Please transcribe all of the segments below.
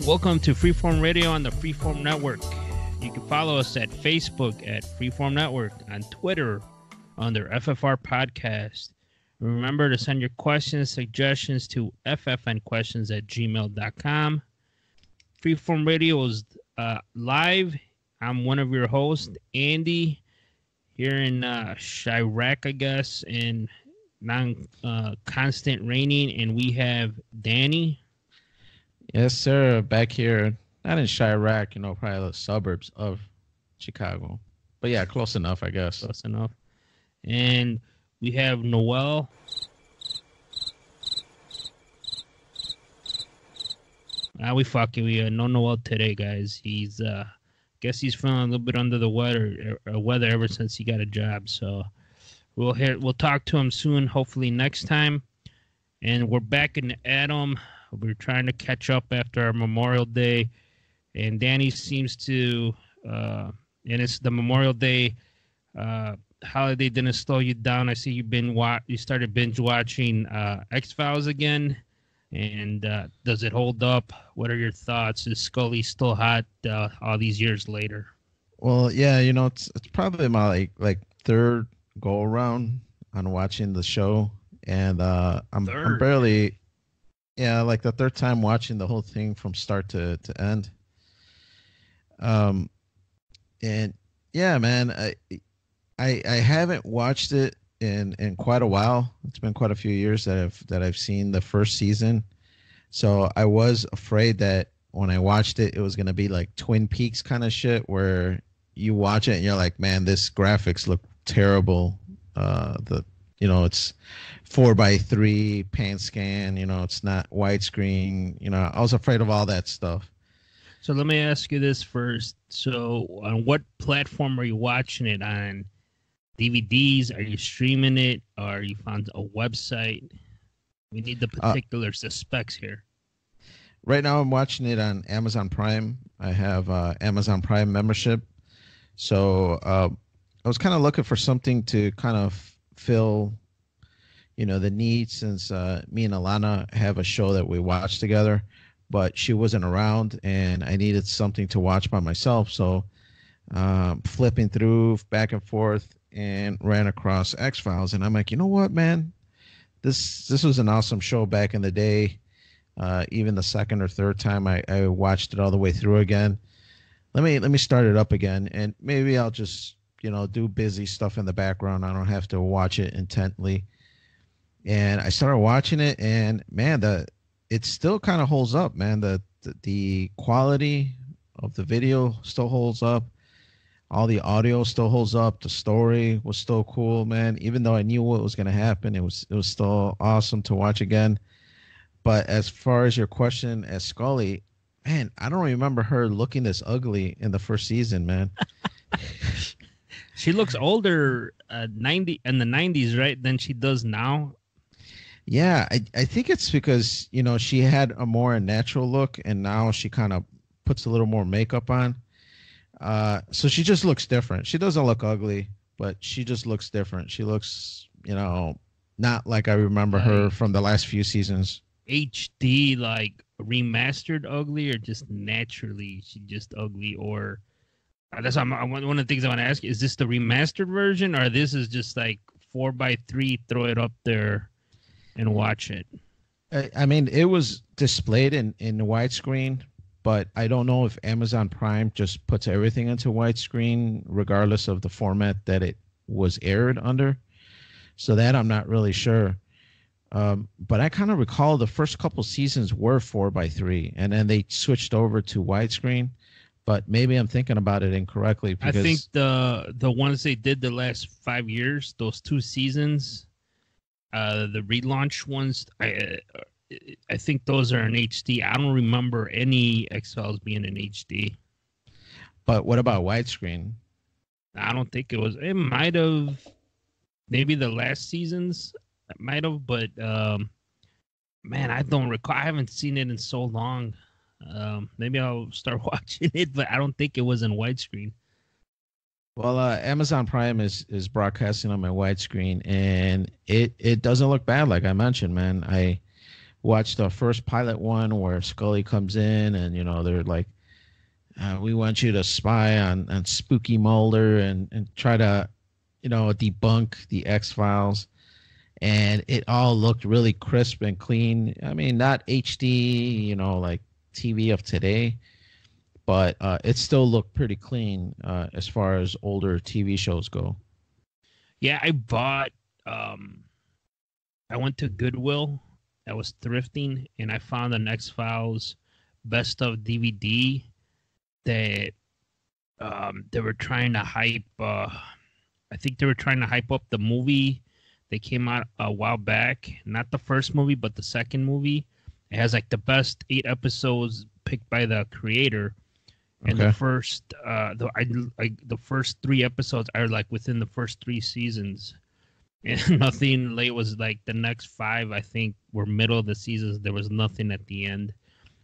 Welcome to Freeform Radio on the Freeform Network. You can follow us at Facebook at Freeform Network, on Twitter under FFR Podcast. Remember to send your questions, suggestions to ffnquestions@gmail.com. Freeform Radio is live. I'm one of your hosts, Andy, here in Chirac, I guess, in non-constant raining, and we have Danny. Yes, sir. Back here, not in Chirac, probably the suburbs of Chicago. But yeah, close enough, I guess. Close enough. And we have Noel. We no Noel today, guys. He's guess he's feeling a little bit under the weather ever since he got a job. So we'll talk to him soon, hopefully next time. And we're back in Adam. We're trying to catch up after our Memorial Day, and Danny seems to, and it's the Memorial Day holiday didn't slow you down. I see you started binge watching X-Files again, and does it hold up? What are your thoughts? Is Scully still hot all these years later? Well, yeah, it's probably my like third go around on watching the show, and I'm barely. Yeah, like the third time watching the whole thing from start to end. And yeah, man, I haven't watched it in quite a while. It's been quite a few years that I've seen the first season. So I was afraid that when I watched it, it was gonna be like Twin Peaks kind of shit, where you watch it and you're like, man, this graphics look terrible. It's 4:3 pan scan, it's not widescreen, I was afraid of all that stuff. So let me ask you this first. So on what platform are you watching it on? DVDs? Are you streaming it? Or you found a website? We need the particulars, the specs here. Right now I'm watching it on Amazon Prime. I have Amazon Prime membership. So I was kind of looking for something to kind of fill the need, since me and Alana have a show that we watch together, but she wasn't around and I needed something to watch by myself. So flipping through back and forth and ran across X-Files, and I'm like, you know what, man, this was an awesome show back in the day. Even the second or third time I watched it all the way through again. Let me start it up again, and maybe I'll just do busy stuff in the background. I don't have to watch it intently. And I started watching it, and man, it still kind of holds up, man. The quality of the video still holds up. All the audio still holds up. The story was still cool, man. Even though I knew what was going to happen, it was still awesome to watch again. But as far as your question as Scully, man, I don't remember her looking this ugly in the first season, man. She looks older in the 90s, right, than she does now. Yeah, I think it's because, she had a more natural look, and now she kind of puts a little more makeup on. So she just looks different. She doesn't look ugly, but she just looks different. She looks, not like I remember her from the last few seasons. HD, like remastered ugly, or just naturally she just ugly? Or that's one of the things I want to ask you. Is this the remastered version, or this is just like 4:3, throw it up there and watch it? I mean, it was displayed in widescreen, but I don't know if Amazon Prime just puts everything into widescreen regardless of the format that it was aired under. So that I'm not really sure. But I kind of recall the first couple seasons were 4:3, and then they switched over to widescreen. But maybe I'm thinking about it incorrectly. I think the ones they did the last 5 years, those 2 seasons, the relaunch ones, I think those are in HD. I don't remember any X-Files being in HD. But what about widescreen? I don't think it was. It might have. Maybe the last seasons might have, but man, I don't recall. I haven't seen it in so long. Maybe I'll start watching it, but I don't think it was in widescreen. Well, Amazon Prime is broadcasting on my widescreen, and it doesn't look bad, like I mentioned, man. watched the first pilot one where Scully comes in and they're like, we want you to spy on Spooky Mulder and try to debunk the X-Files. And it all looked really crisp and clean. I mean, not HD, like TV of today, but it still looked pretty clean as far as older TV shows go. Yeah, I bought. I went to Goodwill. I was thrifting, and I found an X-Files best of DVD that they were trying to hype. I think they were trying to hype up the movie. They came out a while back. Not the first movie, but the second movie. It has like the best 8 episodes picked by the creator. And Okay. the first, the first 3 episodes are like within the first 3 seasons, and nothing late was like the next 5. I think were middle of the seasons. There was nothing at the end,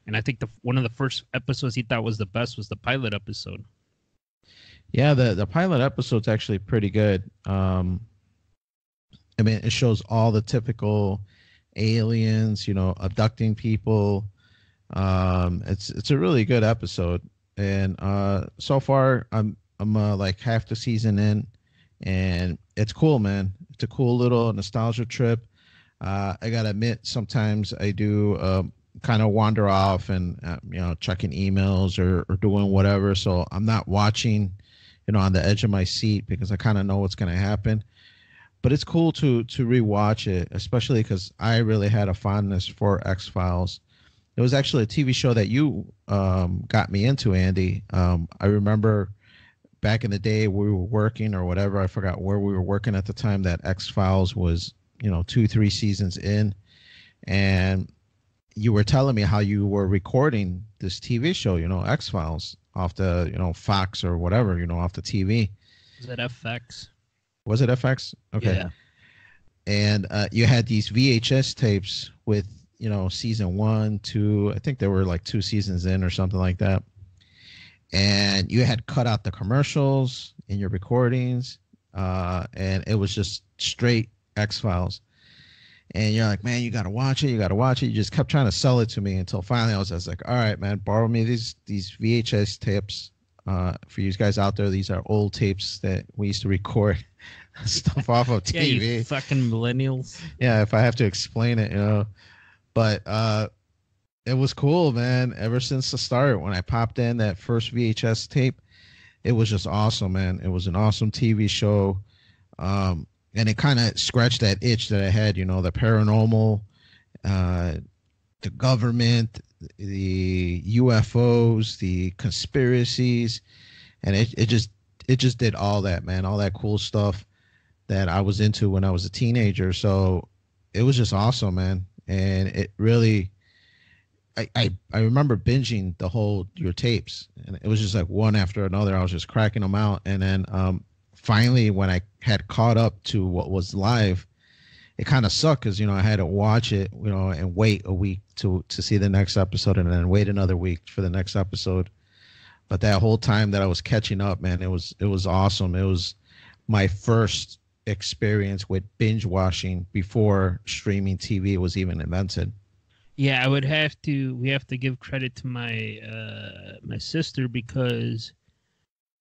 and I think one of the first episodes he thought was the best was the pilot episode. Yeah, the pilot episode's actually pretty good. I mean, it shows all the typical aliens, abducting people. It's a really good episode, and so far I'm like half the season in, and it's cool, man. It's a cool little nostalgia trip. I gotta admit, sometimes I do kind of wander off and checking emails or doing whatever, so I'm not watching, on the edge of my seat because I kind of know what's gonna happen. But it's cool to rewatch it, especially because I really had a fondness for X-Files. It was actually a TV show that you got me into, Andy. I remember back in the day we were working or whatever. I forgot where we were working at the time that X-Files was, 2-3 seasons in. And you were telling me how you were recording this TV show, X-Files off the, Fox or whatever, off the TV. Is that FX? Was it FX? Okay. Yeah. And you had these VHS tapes with, season 1, 2. I think there were like 2 seasons in or something like that. And you had cut out the commercials in your recordings, and it was just straight X-Files. And you're like, man, you gotta watch it. You gotta watch it. You just kept trying to sell it to me until finally I was just like, all right, man, borrow me these VHS tapes. For you guys out there, these are old tapes that we used to record stuff off of TV. Yeah, you fucking millennials. Yeah, if I have to explain it, But it was cool, man. Ever since the start, when I popped in that first VHS tape, it was just awesome, man. It was an awesome TV show. And it kind of scratched that itch that I had, the paranormal, the government, the UFOs, the conspiracies, and it just did all that, man, all that cool stuff that I was into when I was a teenager. So it was just awesome, man. And it really, I remember binging your tapes, and it was just like one after another. I was just cracking them out. And then finally, when I had caught up to what was live, it kind of sucked because, I had to watch it, and wait a week to see the next episode, and then wait another week for the next episode. But that whole time that I was catching up, man, it was awesome. It was my first experience with binge watching before streaming TV was even invented. Yeah, we have to give credit to my sister, because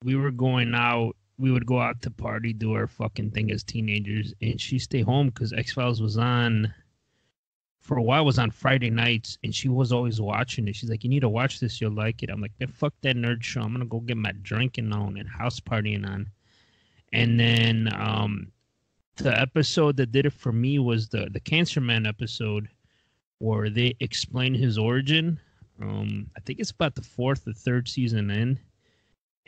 we were going out. We would go out to party, do our fucking thing as teenagers, and she stayed home because X-Files was on, for a while, was on Friday nights, and she was always watching it. She's like, you need to watch this, you'll like it. I'm like, man, fuck that nerd show. I'm going to go get my drinking on and house partying on. And then the episode that did it for me was the Cancer Man episode, where they explain his origin. I think it's about the 4th or 3rd season in.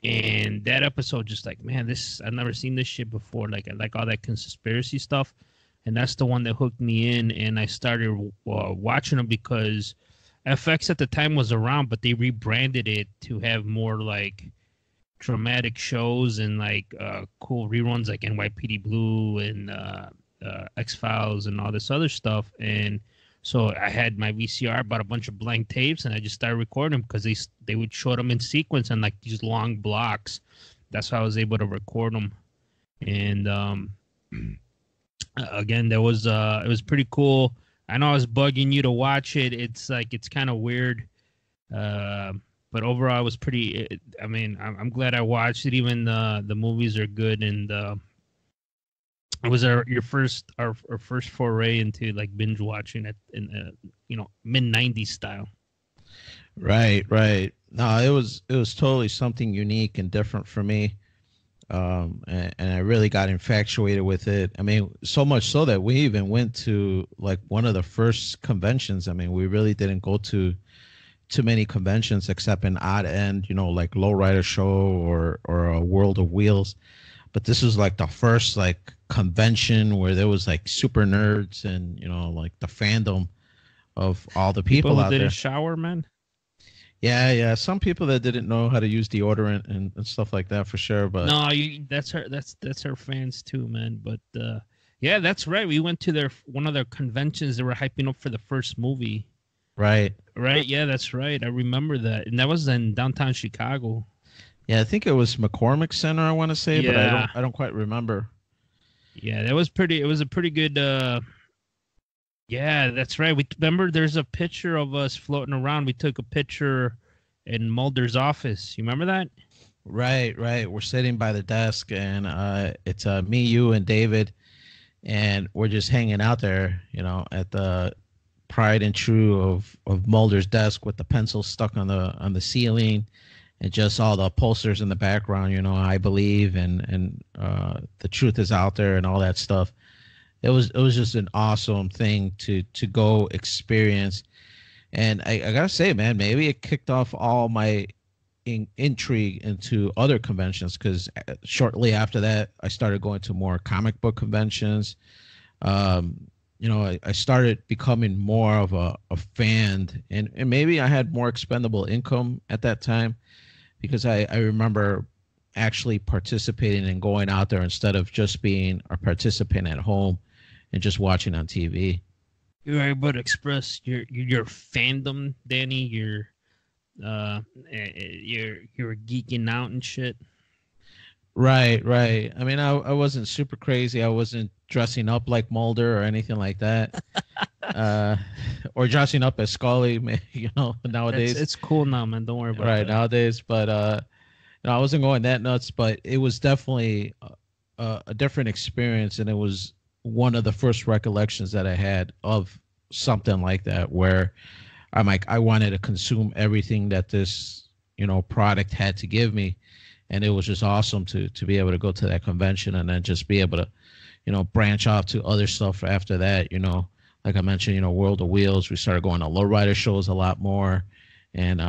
And that episode, just like, man, I've never seen this shit before. Like, I like all that conspiracy stuff. And that's the one that hooked me in. And I started watching them because FX at the time was around, but they rebranded it to have more like dramatic shows and like cool reruns like NYPD Blue and X-Files and all this other stuff. And so I had my VCR, bought a bunch of blank tapes, and I just started recording them because they would show them in sequence on like these long blocks. That's how I was able to record them. And again, it was pretty cool. I know I was bugging you to watch it. It's like it's kind of weird, but overall, it was pretty. I mean, I'm glad I watched it. Even the movies are good, and it was our first foray into like binge watching it in mid '90s style. Right, right. No, it was totally something unique and different for me. And I really got infatuated with it. I mean, so much so that we even went to like one of the first conventions. I mean, we really didn't go to too many conventions except an odd end, like Lowrider Show or a World of Wheels. But this was like the first like convention where there was like super nerds and like the fandom of all the People people who out didn't there. shower, man. Yeah, yeah. Some people that didn't know how to use deodorant and stuff like that for sure. But No, that's her fans too, man. But yeah, that's right. We went to their one of their conventions. They were hyping up for the first movie. right. Right? Yeah, that's right. I remember that, and that was in downtown Chicago. Yeah, I think it was McCormick Center, I want to say, but I Yeah, don't quite remember. yeah, that was pretty. It was a pretty good. Yeah, that's right. We remember there's a picture of us floating around. We took a picture in Mulder's office. You remember that? Right, right. We're sitting by the desk, and it's me, you, and David, and we're just hanging out there, at the pride and true of Mulder's desk with the pencil stuck on the ceiling, and just all the posters in the background. I believe, and the truth is out there, and all that stuff. It was just an awesome thing to go experience, and I gotta say, man, maybe it kicked off all my intrigue into other conventions because shortly after that, I started going to more comic book conventions. I started becoming more of a fan, and maybe I had more expendable income at that time because I remember actually participating and going out there instead of just being a participant at home and just watching on TV. You were able to express your fandom, Danny. You're geeking out and shit. Right, right. I mean, I wasn't super crazy. I wasn't dressing up like Mulder or anything like that, uh, or dressing up as Scully. Nowadays, It's cool now, man. Don't worry about right that. nowadays. But I wasn't going that nuts. But it was definitely a different experience, and it was one of the first recollections that I had of something like that, where I'm like, I wanted to consume everything that this product had to give me, and it was just awesome to be able to go to that convention and then just be able to branch off to other stuff after that. Like I mentioned, World of Wheels. We started going to lowrider shows a lot more, and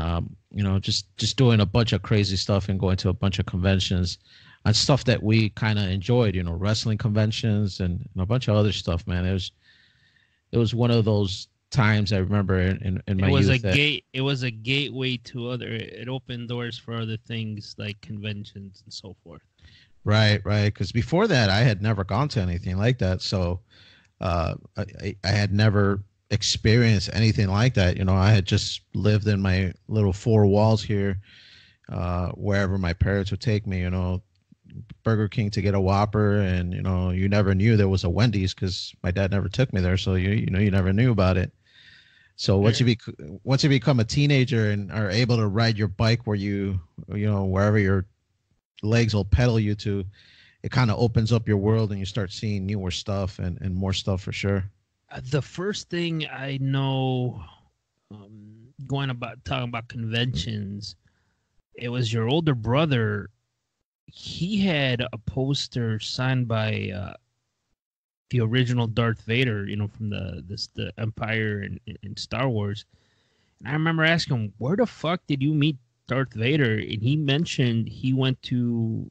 just doing a bunch of crazy stuff and going to a bunch of conventions on stuff that we kind of enjoyed. Wrestling conventions and a bunch of other stuff. Man, it was one of those times I remember in my It was youth. It was a gateway to other. It opened doors for other things like conventions and so forth. Right, right. Because before that, I had never gone to anything like that. So I had never experienced anything like that. I had just lived in my little four walls here, wherever my parents would take me. Burger King to get a Whopper, and you never knew there was a Wendy's because my dad never took me there. So you never knew about it. So once you become a teenager and are able to ride your bike where wherever your legs will pedal you to, it kind of opens up your world and you start seeing newer stuff and more stuff for sure. The first thing I know, talking about conventions, it was your older brother. He had a poster signed by the original Darth Vader, from the Empire and Star Wars. And I remember asking him, "Where the fuck did you meet Darth Vader?" And he mentioned he went to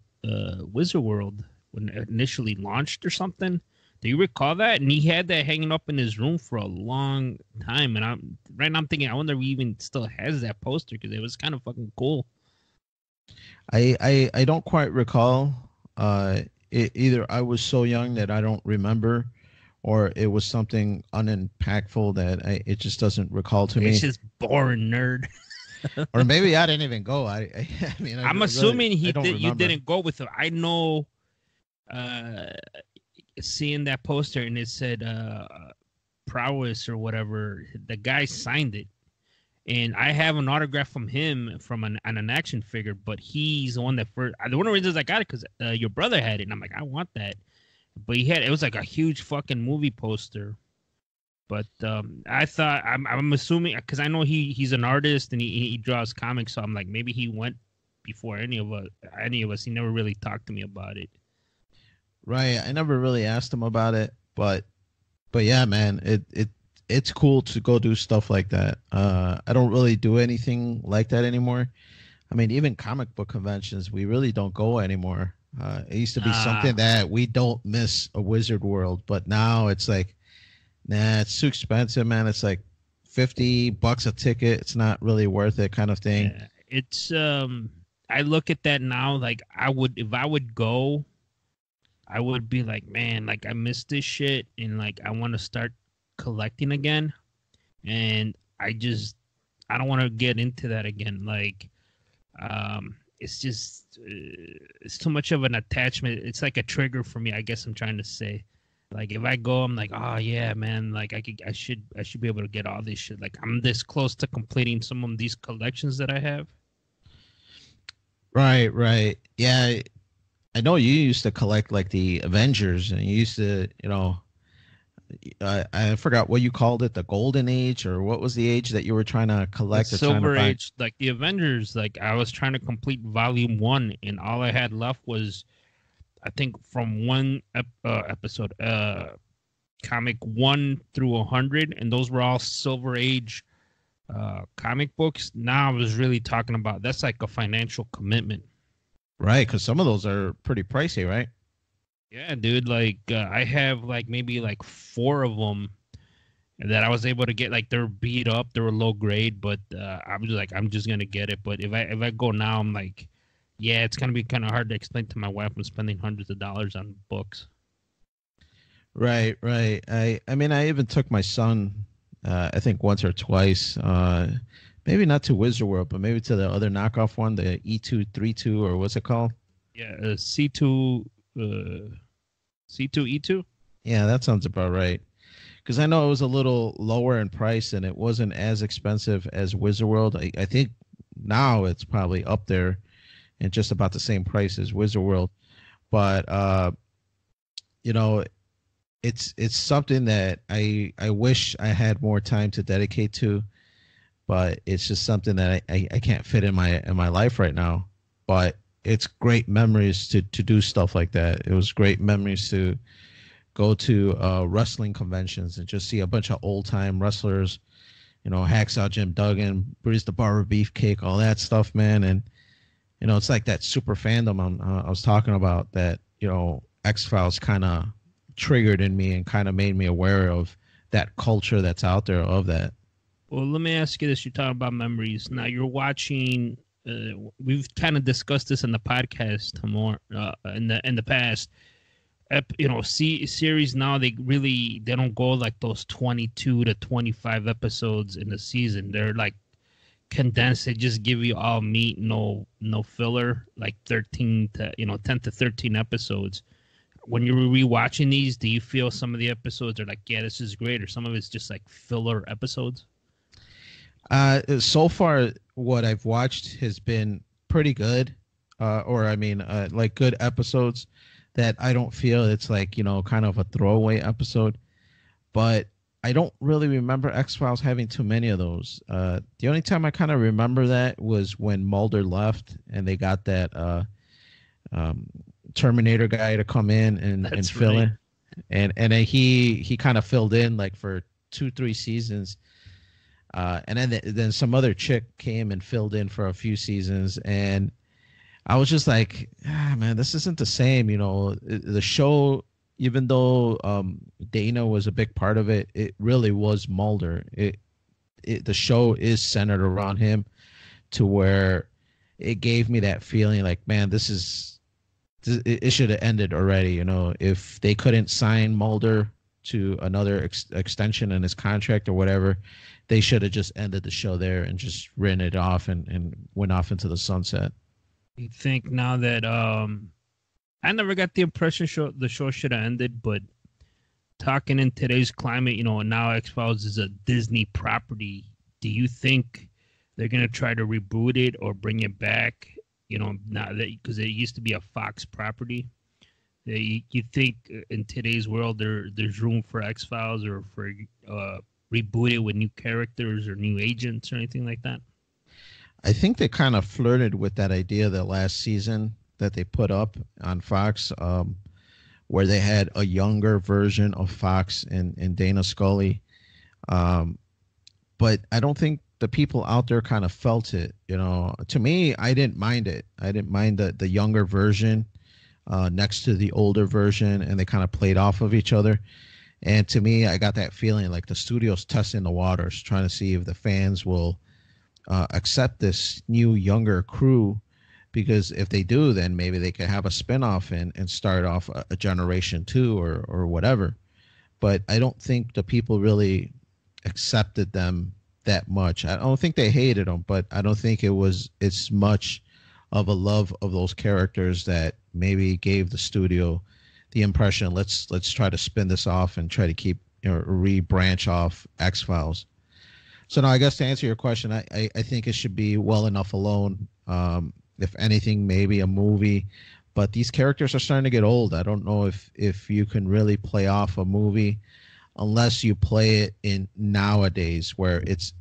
Wizard World when it initially launched or something. Do you recall that? And he had that hanging up in his room for a long time. And I'm thinking, I wonder if he even still has that poster because it was kind of fucking cool. I don't quite recall. Either I was so young that I don't remember, or it was something unimpactful that it just doesn't recall to me. It's just boring, nerd. Or maybe I didn't even go. I mean, I'm assuming I don't you remember. didn't go with him. I know, seeing that poster and it said prowess or whatever, the guy signed it. And I have an autograph from him from an action figure, but he's the one that first. The one of the reasons I got it because your brother had it, and I'm like, I want that. But it was like a huge fucking movie poster. But I thought I'm assuming because I know he's an artist and he draws comics, so I'm like maybe he went before any of us. He never really talked to me about it. Right. I never really asked him about it, but yeah, man, it's cool to go do stuff like that. I don't really do anything like that anymore. I mean, even comic book conventions, we really don't go anymore. It used to be something that we don't miss a Wizard World, but now it's like, nah, it's too expensive, man. It's like $50 a ticket. It's not really worth it, kind of thing. Yeah, it's I look at that now, like if I would go, I would be like, man, like I miss this shit, and like I want to start collecting again, and I don't want to get into that again. Like, it's just it's too much of an attachment. It's like a trigger for me, I guess I'm trying to say. Like if I go, I'm like, oh yeah, man, like I should be able to get all this shit. Like I'm this close to completing some of these collections that I have. Right. Yeah, I know you used to collect like the Avengers, and you used to, I forgot what you called it, the Golden Age, or what was the age that you were trying to collect? The Silver Age, like the Avengers. Like I was trying to complete Volume 1, and all I had left was, I think, from one episode, comic 1 through 100, and those were all Silver Age comic books. Now I was really talking about that's like a financial commitment. Right, because some of those are pretty pricey, right? Yeah, dude. Like I have like maybe like 4 of them that I was able to get. Like they're beat up, they were low grade, but I'm just gonna get it. But if I go now, I'm like, yeah, it's gonna be kind of hard to explain to my wife I'm spending hundreds of dollars on books. Right. I mean, I even took my son, I think once or twice. Maybe not to Wizard World, but maybe to the other knockoff one, the E232, or what's it called? Yeah, C2, C2E2. Yeah, that sounds about right. Because I know it was a little lower in price and it wasn't as expensive as Wizard World. I think now it's probably up there and just about the same price as Wizard World. But it's something that I wish I had more time to dedicate to. But it's just something that I can't fit in my life right now. But it's great memories to do stuff like that. It was great memories to go to wrestling conventions and just see a bunch of old time wrestlers, Hacksaw Jim Duggan, Bruce the Barber Beefcake, all that stuff, man. And it's like that super fandom I was talking about that, X-Files kind of triggered in me and kind of made me aware of that culture that's out there of that. Well, let me ask you this. You're talking about memories. Now you're watching, we've kind of discussed this in the podcast more in the past. Series now, they don't go like those 22 to 25 episodes in the season. They're like condensed. They just give you all meat, no filler, like 10 to 13 episodes. When you're rewatching these, do you feel some of the episodes are like, yeah, this is great, or some of it's just like filler episodes? So far, what I've watched has been pretty good, like good episodes that I don't feel it's like, kind of a throwaway episode. But I don't really remember X-Files having too many of those. The only time I kind of remember that was when Mulder left and they got that Terminator guy to come in and fill in. And then he kind of filled in like for 2-3 seasons. And then some other chick came and filled in for a few seasons, and I was just like, man, this isn't the same. The show, even though Dana was a big part of it, it really was Mulder. The show is centered around him, to where it gave me that feeling like, man, it should have ended already. If they couldn't sign Mulder to another extension in his contract or whatever, they should have just ended the show there and just written it off and went off into the sunset. You think now that I never got the impression the show should have ended, but talking in today's climate, now X-Files is a Disney property. Do you think they're gonna try to reboot it or bring it back? Now that because it used to be a Fox property. You think in today's world there's room for X-Files or for reboot it with new characters or new agents or anything like that? I think they kind of flirted with that idea the last season that they put up on Fox, where they had a younger version of Fox and Dana Scully. But I don't think the people out there kind of felt it. To me, I didn't mind it. I didn't mind the younger version next to the older version, and they kind of played off of each other. And to me, I got that feeling like the studio's testing the waters, trying to see if the fans will accept this new, younger crew. Because if they do, then maybe they could have a spinoff and start off a generation 2 or whatever. But I don't think the people really accepted them that much. I don't think they hated them, but I don't think it's much of a love of those characters that maybe gave the studio the impression let's try to spin this off and try to keep re-branch off X-Files. So now I guess to answer your question, I think it should be well enough alone. If anything, maybe a movie. But these characters are starting to get old. I don't know if you can really play off a movie unless you play it in nowadays where it's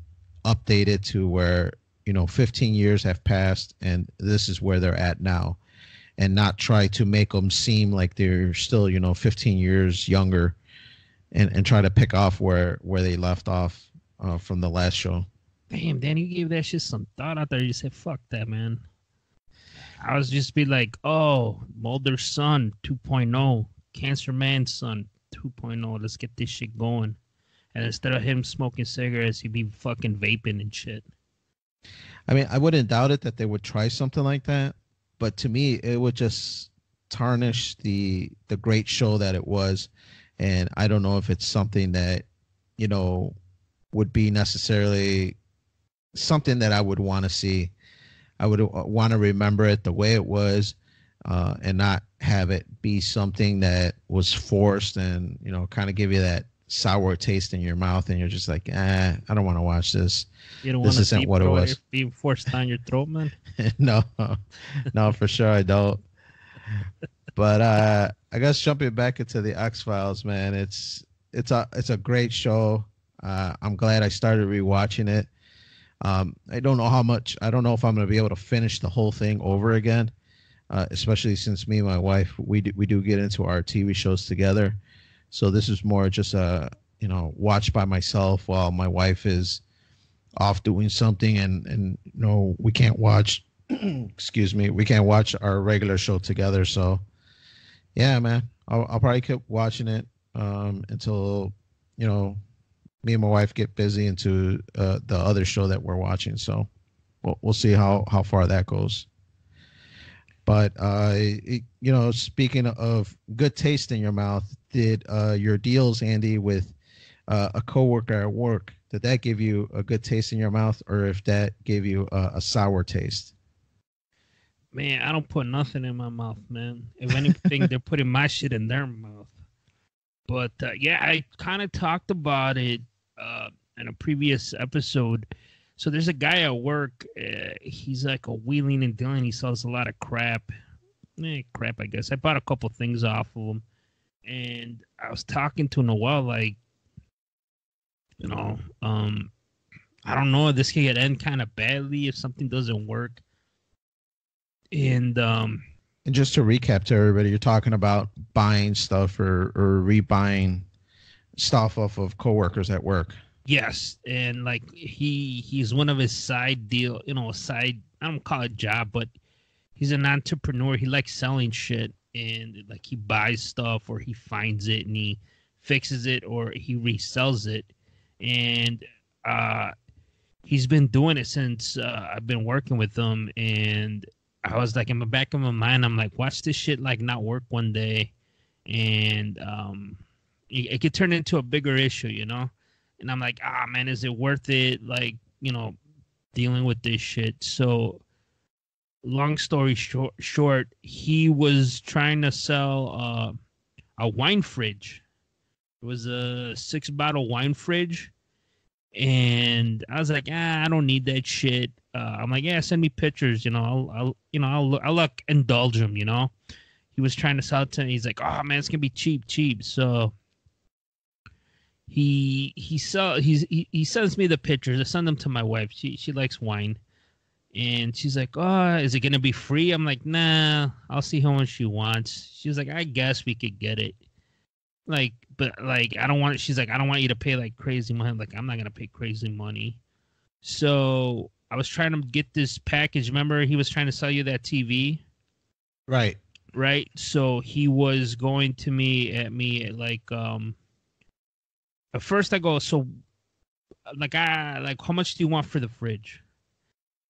updated to where 15 years have passed and this is where they're at now, and not try to make them seem like they're still 15 years younger and try to pick off where they left off from the last show. Damn, Danny, you gave that shit some thought out there. You said, fuck that, man. I was just be like, oh, Mulder's son 2.0, Cancer Man's son 2.0. Let's get this shit going. And instead of him smoking cigarettes, he'd be fucking vaping and shit. I mean, I wouldn't doubt it that they would try something like that. But to me, it would just tarnish the great show that it was. And I don't know if it's something that, would be necessarily something that I would want to see. I would want to remember it the way it was, and not have it be something that was forced and, kind of give you that sour taste in your mouth. And you're just like, I don't want to watch this. You don't this isn't what it was. Being forced down your throat, man. No, for sure I don't. But I guess jumping back into the X-Files, man, it's a great show. I'm glad I started rewatching it. I don't know if I'm going to be able to finish the whole thing over again, especially since me and my wife, we do get into our TV shows together. So this is more just watch by myself while my wife is off doing something and we can't watch, excuse me, we can't watch our regular show together. So yeah, man, I'll probably keep watching it until, me and my wife get busy into the other show that we're watching. So we'll see how far that goes. But, speaking of good taste in your mouth, did your deals, Andy, with a coworker at work, did that give you a good taste in your mouth, or if that gave you a sour taste? Man, I don't put nothing in my mouth, man. If anything, they're putting my shit in their mouth. But, yeah, I kind of talked about it in a previous episode. So there's a guy at work. He's like a wheeling and dealing. He sells a lot of crap. Crap, I guess. I bought a couple things off of him. And I was talking to Noel, like, I don't know. This could end kind of badly if something doesn't work. And just to recap to everybody, you're talking about buying stuff or rebuying stuff off of coworkers at work. Yes, and like he's one of his side deal, side, I don't call it job, but he's an entrepreneur. He likes selling shit, and like he buys stuff or he finds it and he fixes it or he resells it. And he's been doing it since I've been working with him. And I was like, in the back of my mind, I'm like, watch this shit like not work one day, and it could turn into a bigger issue, And I'm like, man, is it worth it? Like, dealing with this shit. So long story short, he was trying to sell a wine fridge. It was a 6-bottle wine fridge. And I was like, I don't need that shit. I'm like, yeah, send me pictures. I'll like indulge him. He was trying to sell it to me. He's like, oh man, it's gonna be cheap. So he sends me the pictures. I send them to my wife. She likes wine, and she's like, oh, is it gonna be free? I'm like, nah, I'll see how much she wants. She's like, I guess we could get it. But I don't want it. She's like, I don't want you to pay like crazy money. I'm like, I'm not gonna pay crazy money. So I was trying to get this package. Remember, he was trying to sell you that TV, Right. right? So he was going to me at like at first I go, so how much do you want for the fridge?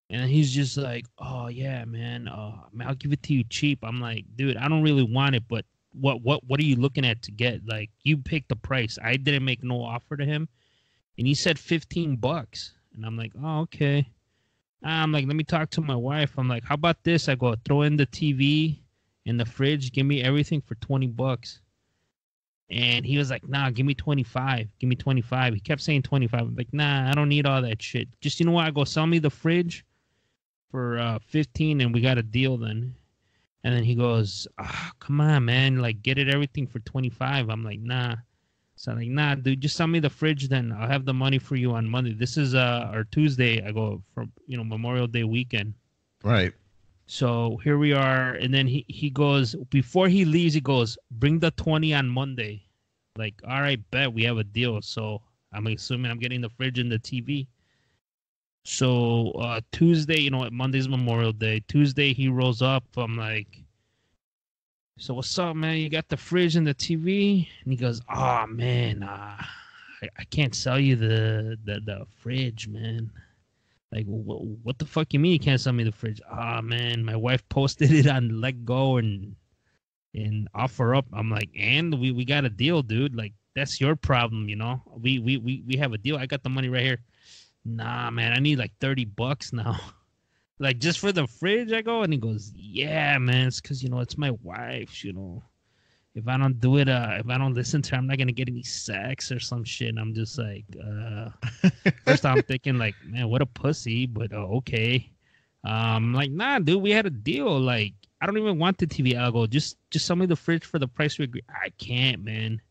And he's just like, oh yeah, man, I'll give it to you cheap. I'm like, dude, I don't really want it, but what are you looking at to get? Like, you pick the price. I didn't make no offer to him, and he said $15, and I'm like, oh okay. I'm like, let me talk to my wife. I'm like, how about this? I go, throw in the TV and the fridge, give me everything for $20. And he was like, nah, give me 25. Give me 25. He kept saying 25. I'm like, nah, I don't need all that shit. Just, you know what? I go, sell me the fridge for 15 and we got a deal then. And then he goes, come on, man. Like, get it everything for 25. I'm like, nah. So I'm like, nah, dude, just sell me the fridge then. I'll have the money for you on Monday. This is our Tuesday. I go for, Memorial Day weekend. Right. So here we are. And then he goes, before he leaves, he goes, bring the 20 on Monday. Like, all right, bet we have a deal. So I'm assuming I'm getting the fridge and the TV. So Tuesday, Monday's Memorial Day. Tuesday, he rolls up. I'm like, so what's up, man? You got the fridge and the TV? And he goes, oh, man, I can't sell you the fridge, man. Like, what the fuck you mean you can't sell me the fridge? Ah, man, my wife posted it on Let Go and Offer Up. I'm like, and we got a deal, dude. Like, that's your problem, We have a deal. I got the money right here. Nah, man, I need like $30 now. Like, just for the fridge, I go. And he goes, yeah, man, it's because, it's my wife, If I don't do it, if I don't listen to her, I'm not going to get any sex or some shit. And I'm just like, first I'm thinking like, man, what a pussy, but okay. Like, nah, dude, we had a deal. Like, I don't even want the TV. I'll go, just sell me the fridge for the price we agree. I can't, man.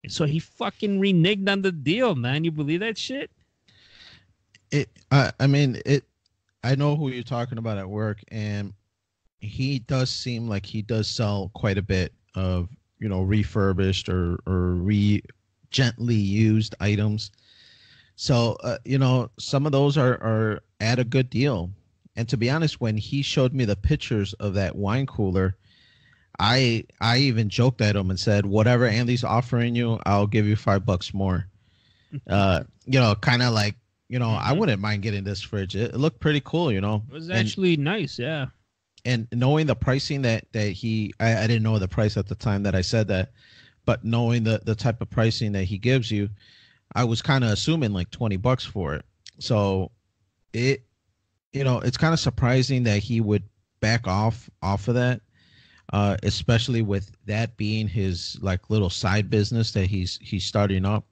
And so he fucking reneged on the deal, man. You believe that shit? I know who you're talking about at work, and he does seem like he does sell quite a bit of, refurbished or gently used items. So, some of those are at a good deal. And to be honest, when he showed me the pictures of that wine cooler, I even joked at him and said, whatever Andy's offering you, I'll give you $5 more. Kind of like, I wouldn't mind getting this fridge. It looked pretty cool, It was actually nice, yeah. And knowing the pricing that he, I didn't know the price at the time that I said that, but knowing the type of pricing that he gives you, I was kind of assuming like $20 for it. So it's kind of surprising that he would back off of that, especially with that being his like little side business that he's starting up.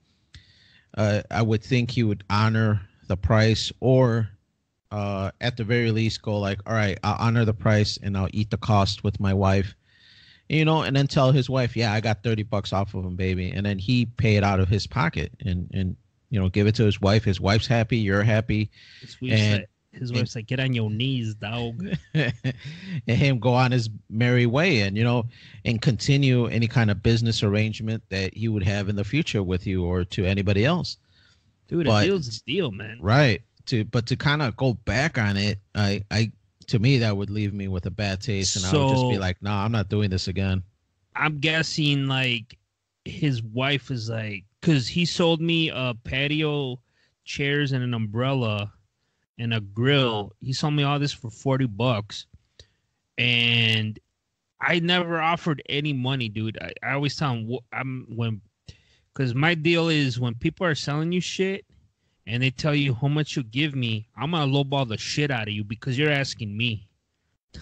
I would think he would honor the price, or at the very least go like, all right, I'll honor the price and I'll eat the cost with my wife, and then tell his wife, yeah, I got $30 off of him, baby. And then he pay it out of his pocket and give it to his wife. His wife's happy. You're happy. His wife's like, get on your knees, dog. And him go on his merry way and continue any kind of business arrangement that he would have in the future with you or to anybody else. Dude, a deal's a deal, man. Right. But to kind of go back on it, to me, that would leave me with a bad taste. And I would just be like, nah, I'm not doing this again. I'm guessing like his wife is like, because he sold me a patio chairs and an umbrella and a grill. He sold me all this for $40, and I never offered any money, dude. I always tell him because my deal is when people are selling you shit and they tell you how much you give me, I'm gonna lowball the shit out of you because you're asking me.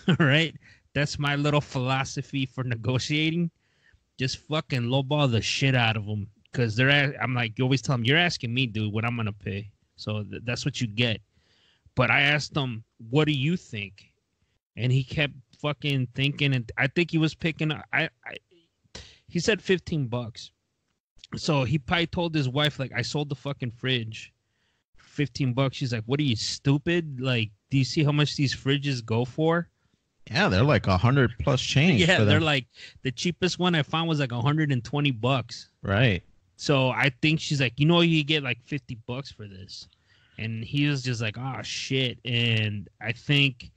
All right, that's my little philosophy for negotiating. Just fucking lowball the shit out of them. because I'm like, you always tell them, you're asking me, dude, what I'm gonna pay. So that's what you get. But I asked him, what do you think? And he kept fucking thinking, and I think he was picking. He said $15. So he probably told his wife, like, I sold the fucking fridge, $15. She's like, what are you, stupid? Like, do you see how much these fridges go for? Yeah, they're like 100 plus change. Yeah, they're like, the cheapest one I found was like $120. Right. So I think she's like, you get like $50 for this. And he was just like, oh shit. And I think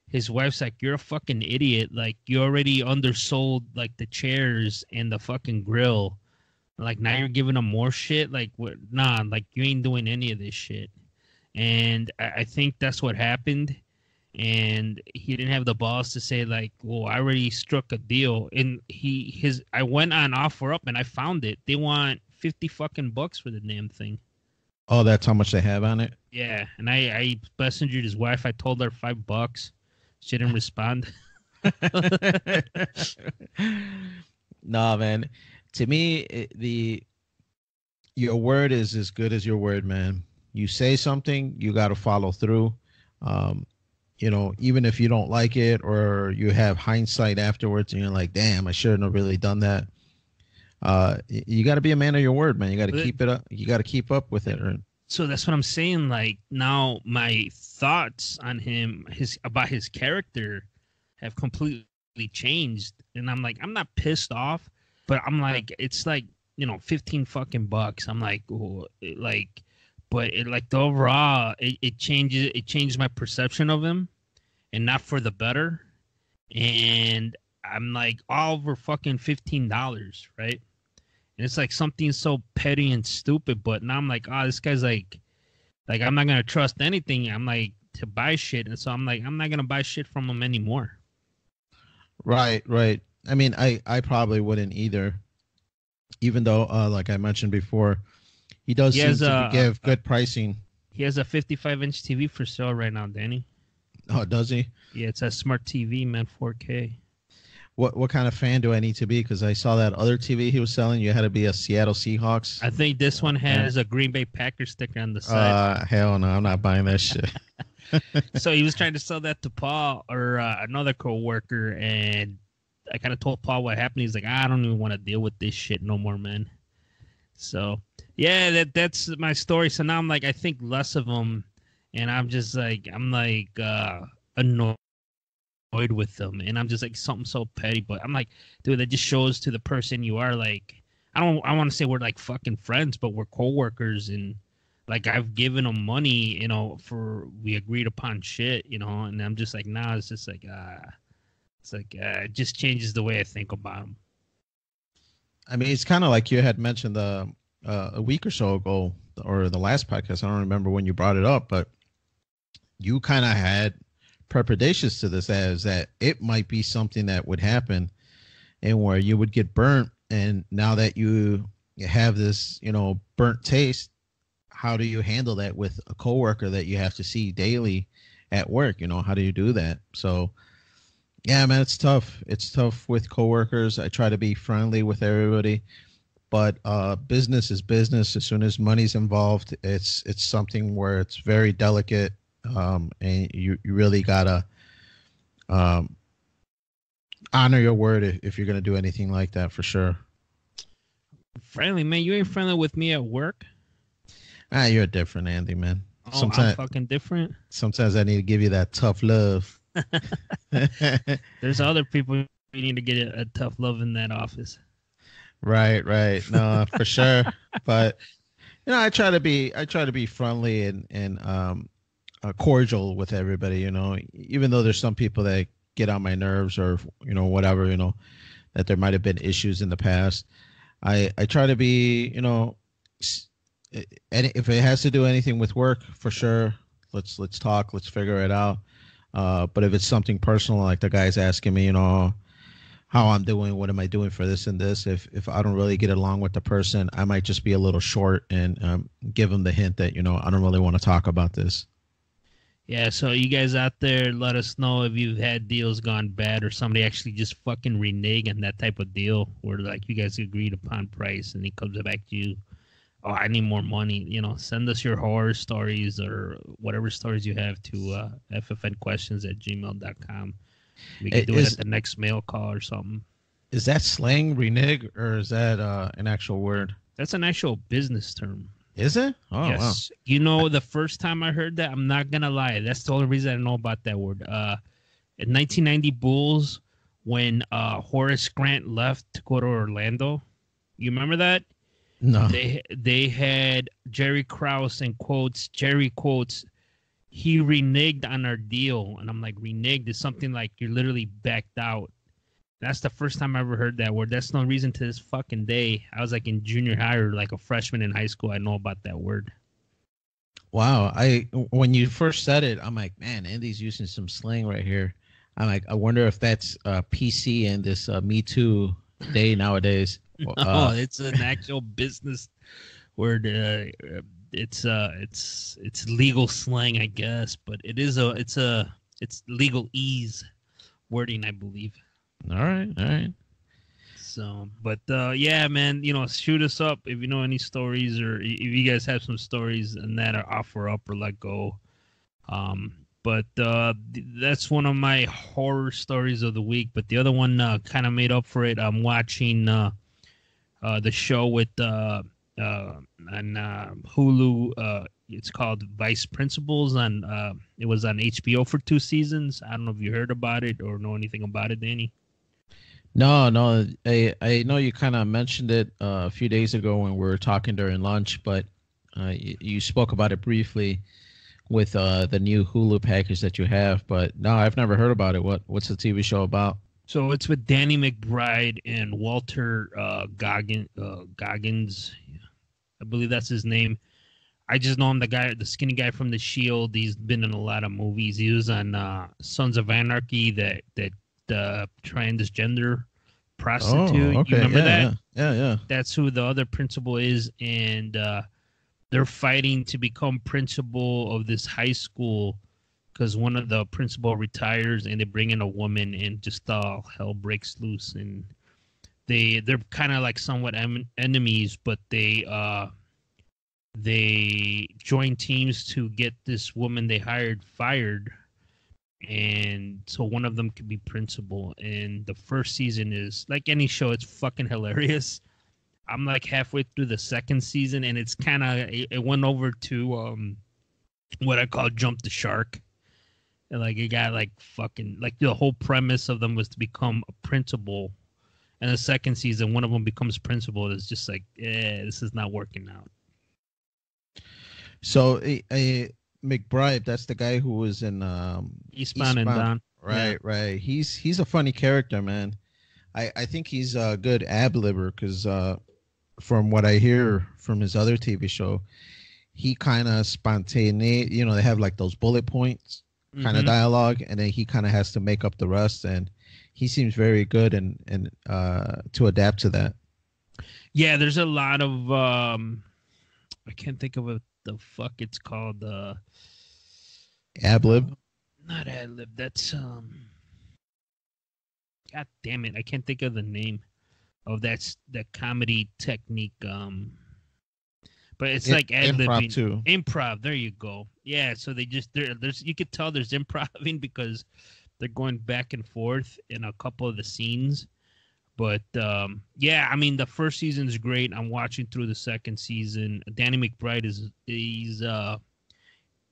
his wife's like, you're a fucking idiot. Like, you already undersold like the chairs and the fucking grill. Like, now you're giving them more shit. Like, what? Nah, like, you ain't doing any of this shit. And I think that's what happened. And he didn't have the balls to say, like, well, I already struck a deal. And I went on OfferUp and I found it. They want 50 fucking bucks for the damn thing. Oh, that's how much they have on it? Yeah. And I messengered his wife. I told her $5. She didn't respond. No, man. To me, your word is as good as your word, man. You say something, you got to follow through. Even if you don't like it or you have hindsight afterwards and you're like, damn, I shouldn't have really done that. You got to be a man of your word, man. You got to keep it up. You got to keep up with it. So that's what I'm saying. Like, now my thoughts on him, about his character have completely changed. And I'm like, I'm not pissed off, but I'm like, it's like, 15 fucking bucks. I'm like, oh, but the overall, it changed my perception of him, and not for the better. And I'm like, all over fucking $15, right? And it's like something so petty and stupid, but now I'm like, oh, this guy's like I'm not gonna trust anything. I'm like, to buy shit, and so I'm like, I'm not gonna buy shit from him anymore. Right. I mean, I probably wouldn't either, even though, like I mentioned before, he does seem to give good pricing. He has a 55-inch TV for sale right now, Danny. Oh, does he? Yeah, it's a smart TV, man, 4K. What kind of fan do I need to be? Because I saw that other TV he was selling. You had to be a Seattle Seahawks. I think this one has a Green Bay Packers sticker on the side. Hell no, I'm not buying that shit. So he was trying to sell that to Paul or another co-worker, and I kind of told Paul what happened. He's like, I don't even want to deal with this shit no more, man. So yeah, that's my story. So now I'm like, I think less of them, and I'm just like, annoyed with them, and I'm just like, something so petty. But I'm like, dude, that just shows to the person you are. Like, I want to say we're like fucking friends, but we're co-workers, and like, I've given them money, for we agreed upon shit, and I'm just like, nah, it's just like, it just changes the way I think about them. I mean, it's kind of like you had mentioned a week or so ago, or the last podcast. I don't remember when you brought it up, but you kind of had preparations to this as that it might be something that would happen, and where you would get burnt. And now that you have this, burnt taste, how do you handle that with a coworker that you have to see daily at work? How do you do that? So, yeah, man, it's tough. It's tough with coworkers. I try to be friendly with everybody, but business is business. As soon as money's involved, it's something where it's very delicate, and you really gotta honor your word if you're gonna do anything like that, for sure. Friendly, man. You ain't friendly with me at work. You're different, Andy, man. Oh, sometimes I'm fucking different. Sometimes I need to give you that tough love. There's other people you need to get a tough love in that office. Right. No, for sure. But I try to be friendly and cordial with everybody. Even though there's some people that get on my nerves or whatever. That there might have been issues in the past. I try to be and if it has to do anything with work, for sure, let's talk, let's figure it out. But if it's something personal, like the guy's asking me, how I'm doing, what am I doing for this and this, if I don't really get along with the person, I might just be a little short and give them the hint that, I don't really want to talk about this. Yeah, so you guys out there, let us know if you've had deals gone bad or somebody actually just fucking renege on that type of deal where like you guys agreed upon price and he comes back to you, oh, I need more money. Send us your horror stories or whatever stories you have to ffnquestions@gmail.com. We could do it Is at the next mail call or something. is that slang renege or is that an actual word? That's an actual business term. Is it? Oh wow. Yes. The first time I heard that, I'm not going to lie. That's the only reason I know about that word. In 1990 Bulls, when Horace Grant left to go to Orlando, you remember that? No. They had Jerry Krause in quotes, Jerry quotes, he reneged on our deal. And I'm like, reneged is something like you're literally backed out. That's the first time I ever heard that word. That's no reason to this fucking day. I was like in junior high or like a freshman in high school. I know about that word. Wow. When you first said it, I'm like, man, Andy's using some slang right here. I'm like, I wonder if that's PC in this Me Too day nowadays. Oh, it's an actual business word. It's legal slang, I guess, but it's legal ease wording, I believe. All right. So, but yeah, man, shoot us up if you know any stories or if you guys have some stories and that are offer up or let go. But that's one of my horror stories of the week. But the other one kind of made up for it. I'm watching the show with on Hulu. It's called Vice Principals. It was on HBO for 2 seasons. I don't know if you heard about it or know anything about it, Danny. No. I know you kind of mentioned it a few days ago when we were talking during lunch, but you spoke about it briefly with the new Hulu package that you have. But no, I've never heard about it. What's the TV show about? So it's with Danny Mcbride and Walter Goggins. I believe that's his name. I just know him, the skinny guy from The Shield. He's been in a lot of movies. He was on Sons of Anarchy, that transgender prostitute. Oh, okay. You remember that? Yeah. That's who the other principal is, and they're fighting to become principal of this high school because one of the principal retires, and they bring in a woman, and just all hell breaks loose. And they're kind of like somewhat enemies, but they join teams to get this woman they hired fired. And so one of them could be principal. And the first season is like any show, it's fucking hilarious. I'm like halfway through the second season, and it's kind of it went over to what I call jump the shark. And like it got like fucking like the whole premise of them was to become a principal. And the second season, one of them becomes principal. It's just like, this is not working out. So Mcbride, that's the guy who was in Eastbound and Down. Right. He's a funny character, man. I think he's a good ad-libber because from what I hear from his other TV show, he kind of spontaneous. They have like those bullet points kind of dialogue, and then he kind of has to make up the rest. And he seems very good and to adapt to that. Yeah, there's a lot of I can't think of what the fuck it's called. Ad-lib? Not ad-lib. That's God damn it! I can't think of the name of that comedy technique. But it's like ad-libbing. Improv too. Improv. There you go. Yeah. So there's you could tell there's improving because they're going back and forth in a couple of the scenes. But yeah, I mean the first season's great. I'm watching through the second season. Danny McBride he's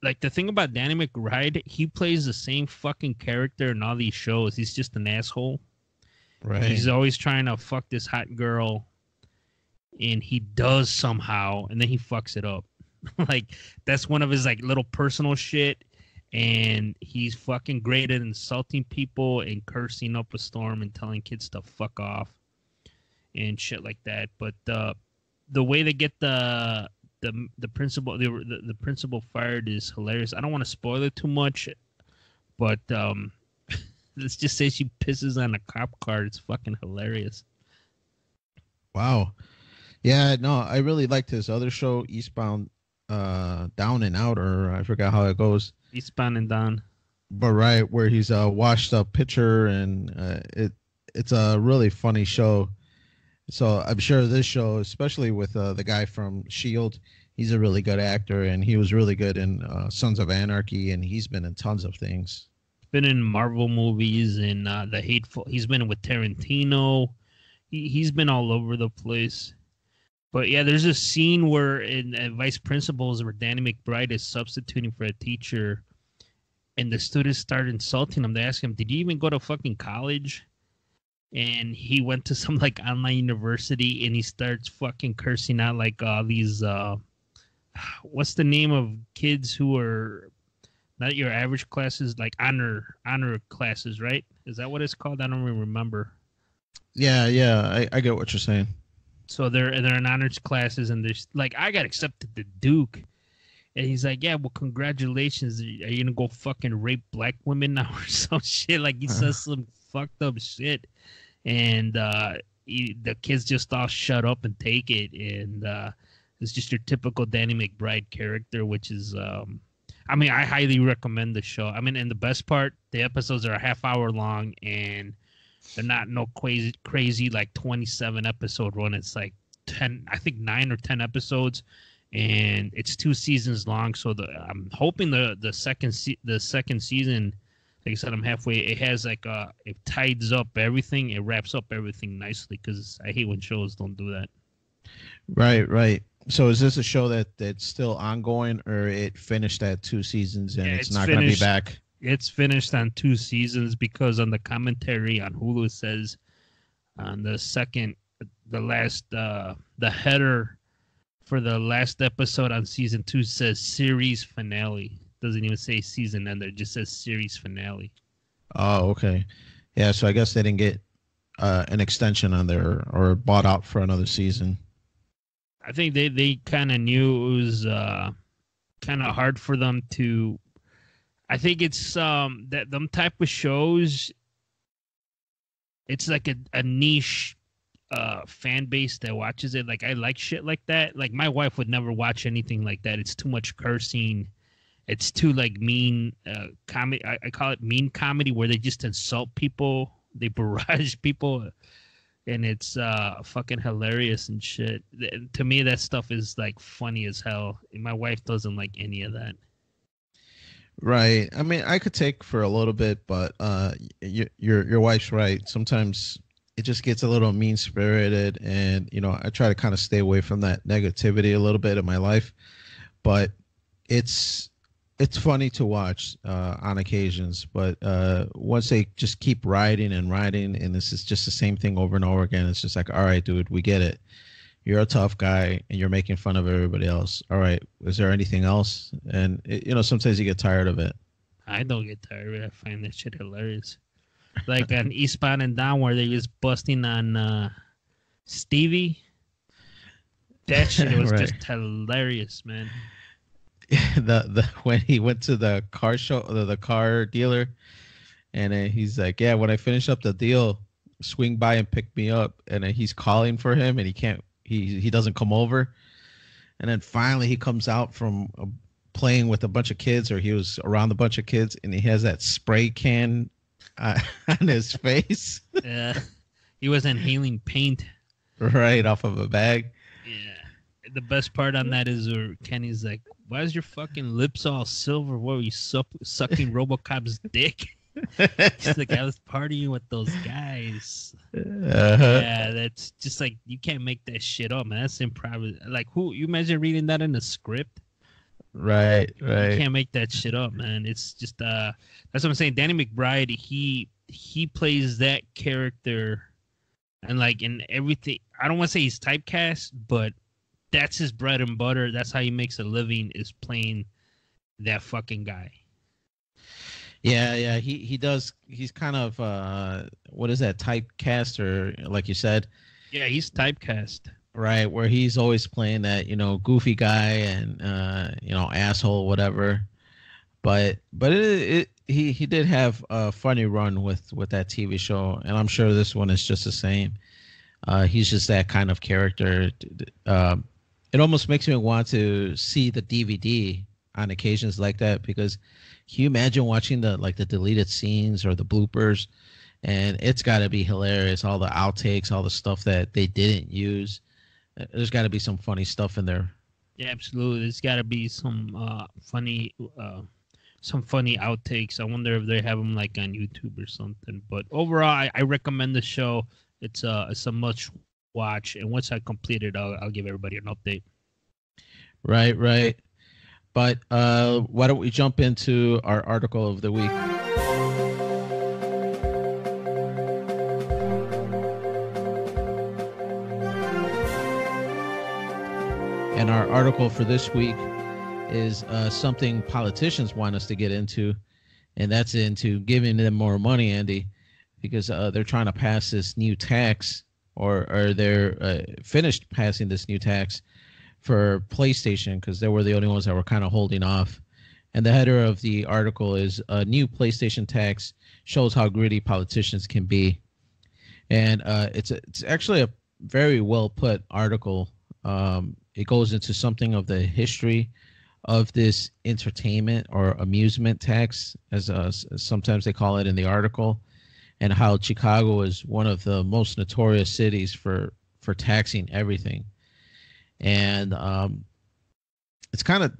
like the thing about Danny McBride, he plays the same fucking character in all these shows. He's just an asshole. Right. He's always trying to fuck this hot girl, and he does somehow, and then he fucks it up. Like that's one of his like little personal shit, and he's fucking great at insulting people and cursing up a storm and telling kids to fuck off and shit like that. But the way they get the principal the principal fired is hilarious. I don't want to spoil it too much, but let's just say she pisses on a cop car. It's fucking hilarious. Wow. Yeah, no, I really liked his other show, Eastbound. Down and Out, or I forgot how it goes. Eastbound and Down. But right, where he's a washed up pitcher, and it's a really funny show. So I'm sure this show, especially with the guy from Shield, he's a really good actor, and he was really good in Sons of Anarchy, and he's been in tons of things. Been in Marvel movies and the Hateful. He's been with Tarantino. He's been all over the place. But yeah, there's a scene where in Vice Principals where Danny McBride is substituting for a teacher, and the students start insulting him. They ask him, "Did you even go to fucking college?" And he went to some like online university, and he starts fucking cursing out like these what's the name of kids who are not your average classes, like honor classes, right? Is that what it's called? I don't even remember. Yeah, I get what you're saying. So they're in honors classes, and there's like, I got accepted to Duke, and he's like, yeah, well, congratulations. Are you gonna go fucking rape black women now or some shit? Like he says some fucked up shit, and the kids just all shut up and take it, and it's just your typical Danny McBride character, which is I mean, I highly recommend the show. I mean, and the best part, the episodes are a half hour long, and they're not no crazy like 27 episode run. It's like 10, I think 9 or 10 episodes, and it's 2 seasons long. So I'm hoping the second season, like I said, I'm halfway. It has like it tides up everything. It wraps up everything nicely, because I hate when shows don't do that. Right. So is this a show that's still ongoing, or it finished at 2 seasons and it's not going to be back? It's finished on 2 seasons, because on the commentary on Hulu it says on the header for the last episode on season 2 says series finale. Doesn't even say season end. It just says series finale. Oh, okay. Yeah, so I guess they didn't get an extension on there or bought out for another season. I think they kind of knew it was kind of hard for them to. I think it's that them type of shows. It's like a niche fan base that watches it. Like I like shit like that. Like my wife would never watch anything like that. It's too much cursing. It's too like mean comedy. I call it mean comedy, where they just insult people. They barrage people. And it's fucking hilarious and shit. To me, that stuff is like funny as hell. And my wife doesn't like any of that. Right. I mean, I could take for a little bit, but your wife's right. Sometimes it just gets a little mean spirited, and I try to kind of stay away from that negativity a little bit in my life. But it's funny to watch on occasions, but once they just keep riding, and this is just the same thing over and over again, it's just like, all right, dude, we get it. You're a tough guy, and you're making fun of everybody else. All right, is there anything else? And sometimes you get tired of it. I don't get tired of it. I find that shit hilarious. Like on Eastbound and Down, where they're just busting on Stevie. That shit was right. just hilarious, man. the when he went to the car show, the car dealer, and he's like, yeah, when I finish up the deal, swing by and pick me up. And he's calling for him, and he doesn't come over. And then finally he comes out from playing with a bunch of kids, or he was around a bunch of kids, and he has that spray can on his face. Yeah, he was inhaling paint right off of a bag. Yeah, the best part on that is where Kenny's like, why is your fucking lips all silver? What were you sucking RoboCop's dick? He's like, I was partying with those guys. Yeah, that's just like, you can't make that shit up, man. That's improv. Like, who you imagine reading that in a script? Right. You can't make that shit up, man. It's just that's what I'm saying. Danny McBride, he plays that character, and like in everything. I don't want to say he's typecast, but that's his bread and butter. That's how he makes a living, is playing that fucking guy. Yeah, he does. He's kind of what is that, typecast, or like you said? Yeah, he's typecast. Right, where he's always playing that, goofy guy and asshole, whatever. But he did have a funny run with that TV show, and I'm sure this one is just the same. He's just that kind of character. it almost makes me want to see the DVD on occasions like that, because can you imagine watching the deleted scenes or the bloopers? And it's got to be hilarious. All the outtakes, all the stuff that they didn't use. There's got to be some funny stuff in there. Yeah, absolutely. There's got to be some funny outtakes. I wonder if they have them like on YouTube or something. But overall, I recommend the show. It's a much watch, and once I complete it, I'll give everybody an update. Right, right. But why don't we jump into our article of the week? And our article for this week is something politicians want us to get into, and that's into giving them more money, Andy, because they're trying to pass this new tax, or they're finished passing this new tax for PlayStation, because they were the only ones that were kind of holding off. And the header of the article is a new PlayStation tax shows how greedy politicians can be. And it's actually a very well put article. It goes into something of the history of this entertainment or amusement tax, as sometimes they call it in the article, and how Chicago is one of the most notorious cities for taxing everything. And it's kind of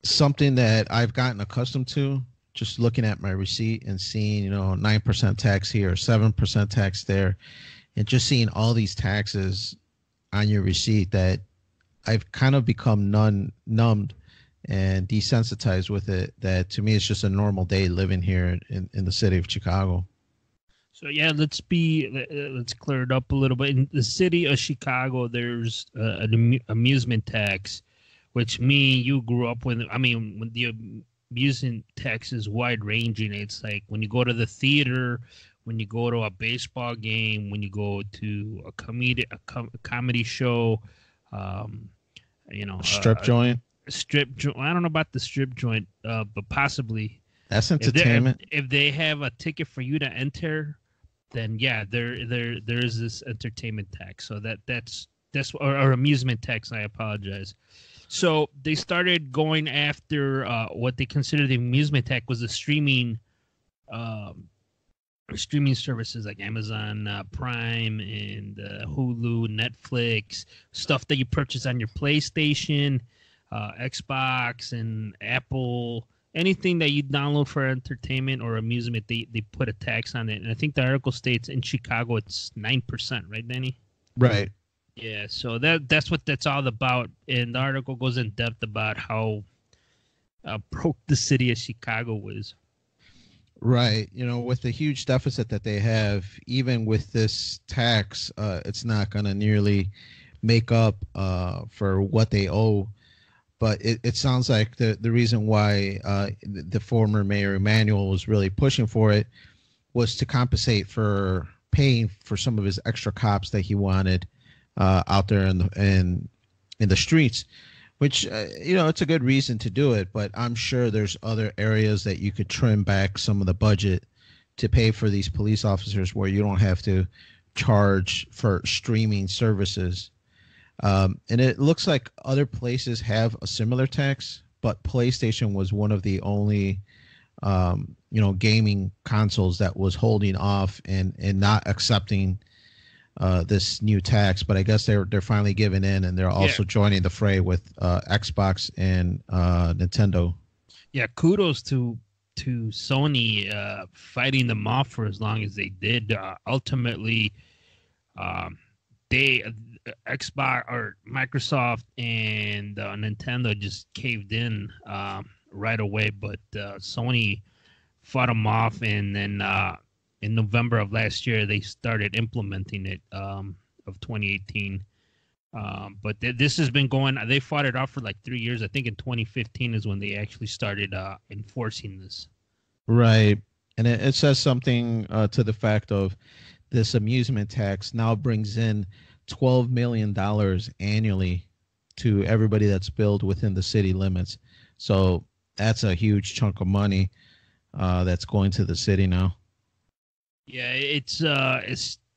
something that I've gotten accustomed to, just looking at my receipt and seeing, 9% tax here, 7% tax there, and just seeing all these taxes on your receipt, that I've kind of become numbed and desensitized with it, that to me it's just a normal day living here in the city of Chicago. So yeah, let's clear it up a little bit. In the city of Chicago, there's an amusement tax, which you grew up with. I mean, when the amusement tax is wide ranging. It's like when you go to the theater, when you go to a baseball game, when you go to a comedy show, strip joint. Strip joint. I don't know about the strip joint, but possibly. That's entertainment. If they have a ticket for you to enter, then yeah, there is this entertainment tax. So that's or amusement tax. I apologize. So they started going after what they consider the amusement tax was the streaming services like Amazon Prime and Hulu, Netflix, stuff that you purchase on your PlayStation, Xbox, and Apple. Anything that you download for entertainment or amusement, they put a tax on it. And I think the article states in Chicago it's 9%, right, Danny? Right. Yeah, so that's what that's all about. And the article goes in depth about how broke the city of Chicago is. Right. With the huge deficit that they have, even with this tax, it's not going to nearly make up for what they owe. But it sounds like the reason why the former Mayor Emanuel was really pushing for it was to compensate for paying for some of his extra cops that he wanted out there in the streets, which, it's a good reason to do it. But I'm sure there's other areas that you could trim back some of the budget to pay for these police officers where you don't have to charge for streaming services. And it looks like other places have a similar tax, but PlayStation was one of the only, gaming consoles that was holding off and not accepting this new tax. But I guess they're finally giving in, and they're also joining the fray with Xbox and Nintendo. Yeah, kudos to Sony fighting them off for as long as they did. Ultimately, Xbox or Microsoft and Nintendo just caved in right away, but Sony fought them off, and then in November of last year they started implementing it of 2018. But this has been going. They fought it off for like 3 years. I think in 2015 is when they actually started enforcing this. Right, and it says something to the fact of this amusement tax now brings in $12 million annually to everybody that's billed within the city limits. So that's a huge chunk of money that's going to the city now. Yeah, it's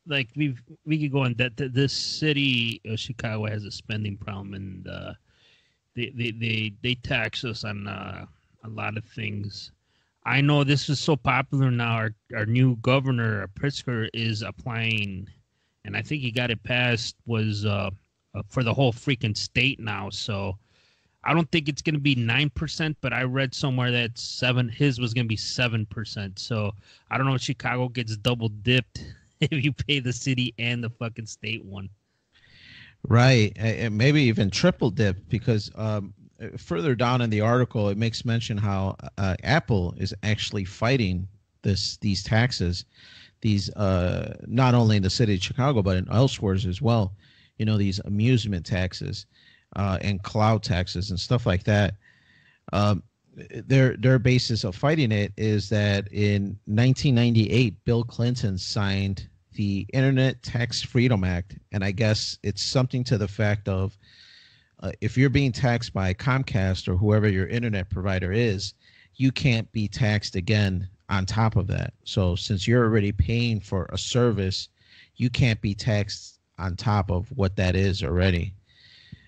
like we could go on that this city of Chicago has a spending problem, and they tax us on a lot of things. I know this is so popular now. Our new governor, Pritzker, is applying, and I think he got it passed was for the whole freaking state now. So I don't think it's going to be 9%, but I read somewhere that his was going to be 7%. So I don't know if Chicago gets double dipped if you pay the city and the fucking state one. Right, and maybe even triple dip, because further down in the article it makes mention how Apple is actually fighting these taxes, these not only in the city of Chicago but in elsewhere as well. You know, these amusement taxes and cloud taxes and stuff like that. Their basis of fighting it is that in 1998, Bill Clinton signed the Internet Tax Freedom Act, and I guess it's something to the fact of if you're being taxed by Comcast or whoever your internet provider is, you can't be taxed again on top of that. So since you're already paying for a service, you can't be taxed on top of what that is already.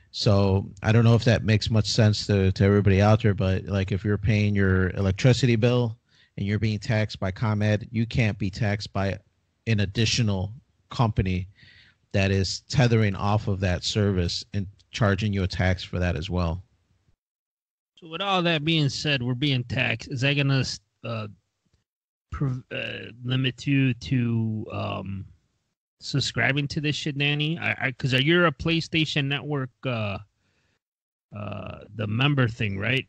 So I don't know if that makes much sense to everybody out there, but like if you're paying your electricity bill and you're being taxed by ComEd, you can't be taxed by an additional company that is tethering off of that service and charging you a tax for that as well. So with all that being said, we're being taxed. Is that going to limit you to subscribing to this shit, Danny? Because you're a PlayStation Network, the member thing, right?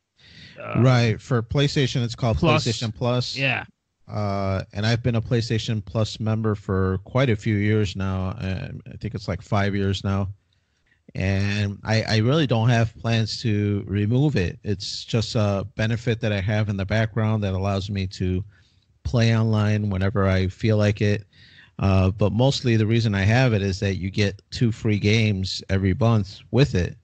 Right. For PlayStation, it's called PlayStation Plus. Yeah. And I've been a PlayStation Plus member for quite a few years now. I think it's like 5 years now. And I really don't have plans to remove it. It's just a benefit that I have in the background that allows me to play online whenever I feel like it. But mostly the reason I have it is that you get 2 free games every month with it.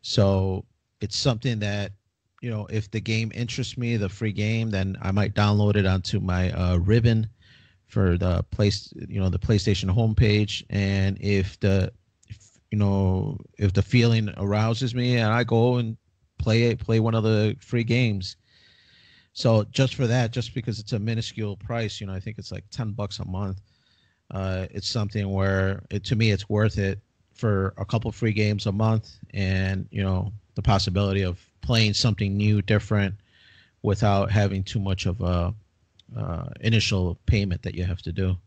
So it's something that, you know, if the game interests me, the free game, then I might download it onto my ribbon for the PlayStation homepage. And if the feeling arouses me, and I go and play one of the free games. So just for that, just because it's a minuscule price, I think it's like $10 a month. It's something where to me it's worth it for a couple free games a month, and the possibility of playing something new, different, without having too much of a initial payment that you have to do.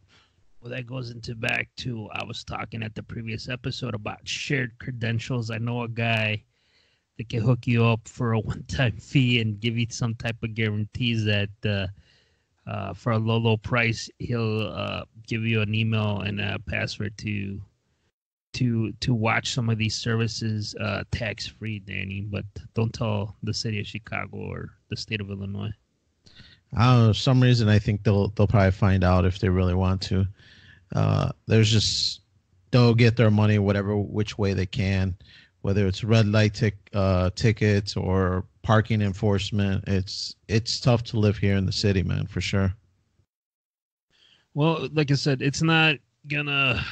Well, that goes back to I was talking at the previous episode about shared credentials. I know a guy that can hook you up for a one-time fee and give you some type of guarantees that for a low price, he'll give you an email and a password to watch some of these services tax-free, Danny. But don't tell the city of Chicago or the state of Illinois. I don't know. For some reason, I think they'll probably find out if they really want to. They'll get their money which way they can, whether it's red light tickets or parking enforcement. It's tough to live here in the city, man, for sure. Well, like I said, it's not gonna.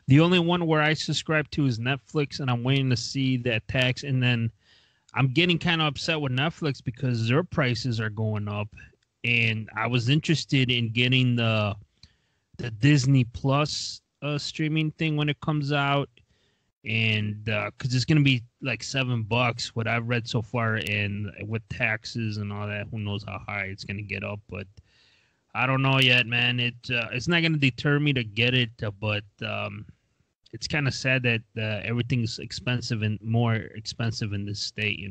The only one where I subscribe to is Netflix, and I'm waiting to see that tax. And then I'm getting kind of upset with Netflix because their prices are going up. And I was interested in getting the Disney Plus streaming thing when it comes out, and because it's gonna be like $7, what I've read so far, and with taxes and all that, who knows how high it's gonna get up. But I don't know yet, man. It's not gonna deter me to get it, but it's kind of sad that everything's expensive and more expensive in this state,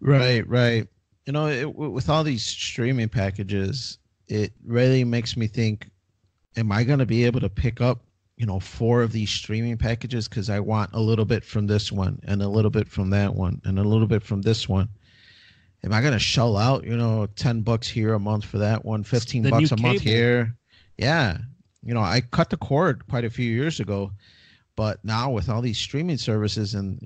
Right. With all these streaming packages, it really makes me think, am I going to be able to pick up, 4 of these streaming packages? Because I want a little bit from this one and a little bit from that one and a little bit from this one. Am I going to shell out, $10 here a month for that one, $15 a month here? Yeah. I cut the cord quite a few years ago, but now with all these streaming services and,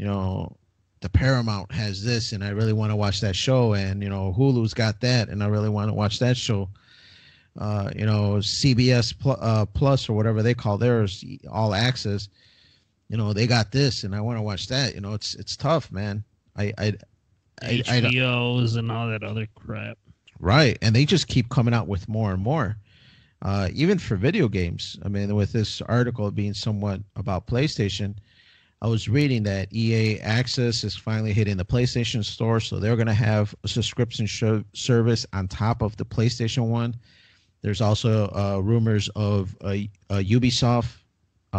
the Paramount has this and I really want to watch that show, and Hulu's got that and I really want to watch that show. CBS Plus or whatever they call theirs, All Access. They got this, and I want to watch that. It's tough, man. I don't. HBOs and all that other crap. Right, and they just keep coming out with more and more. Even for video games. I mean, with this article being somewhat about PlayStation, I was reading that EA Access is finally hitting the PlayStation Store, so they're going to have a subscription service on top of the PlayStation One. There's also rumors of a Ubisoft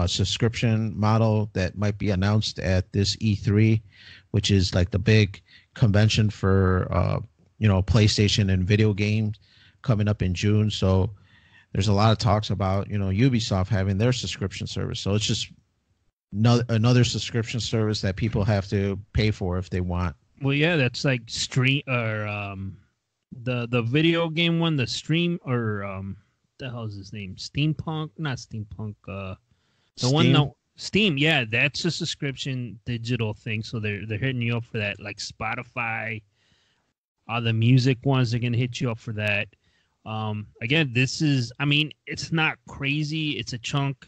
subscription model that might be announced at this E3, which is like the big convention for PlayStation and video games coming up in June. So there's a lot of talks about Ubisoft having their subscription service. So it's just another subscription service that people have to pay for if they want. Well, yeah, that's like stream or the video game one, the stream or the hell is his name? Steampunk, not Steampunk. The Steam? one that Steam, yeah, that's a subscription digital thing. So they're hitting you up for that, like Spotify. All the music ones are gonna hit you up for that. Again, this is, I mean, it's not crazy. It's a chunk,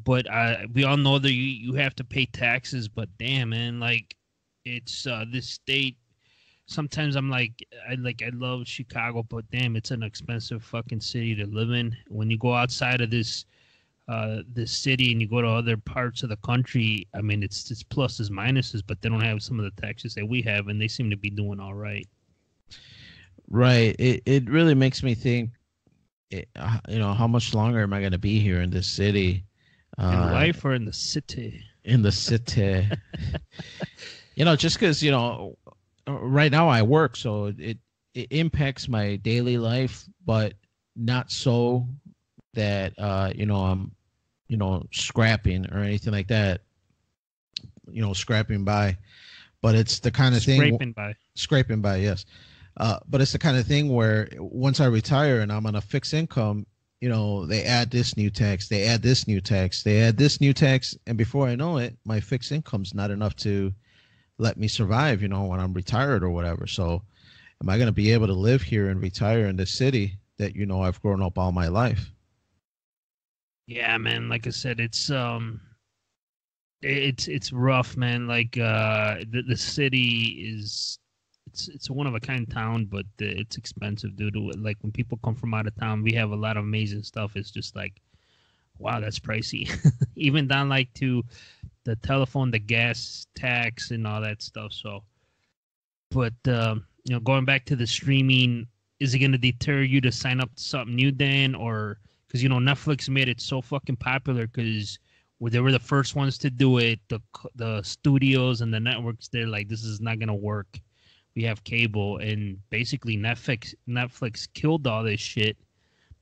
but we all know that you have to pay taxes. But damn, man, like it's this state. Sometimes I'm like I love Chicago, but damn, it's an expensive fucking city to live in. When you go outside of this city and you go to other parts of the country, I mean, it's pluses, minuses, but they don't have some of the taxes that we have, and they seem to be doing all right. Right. It really makes me think, how much longer am I going to be here in this city? In life or in the city? In the city. Just because, right now I work, so it impacts my daily life, but not so that, I'm, scrapping or anything like that, scrapping by. But it's the kind of thing. Scraping by, yes. But it's the kind of thing where once I retire and I'm on a fixed income, they add this new tax, they add this new tax, they add this new tax. And before I know it, my fixed income's not enough to let me survive, when I'm retired or whatever. So am I going to be able to live here and retire in this city that, I've grown up all my life? Yeah, man. Like I said, it's rough, man. Like the city is. It's a one of a kind town, but it's expensive, dude. Like when people come from out of town, we have a lot of amazing stuff. It's just like, wow, that's pricey. Even down like to the telephone, the gas tax, and all that stuff. So, but going back to the streaming, is it going to deter you to sign up to something new, Dan? Or because Netflix made it so fucking popular because they were the first ones to do it. The studios and the networks, they're like, this is not going to work. We have cable, and basically Netflix killed all this shit,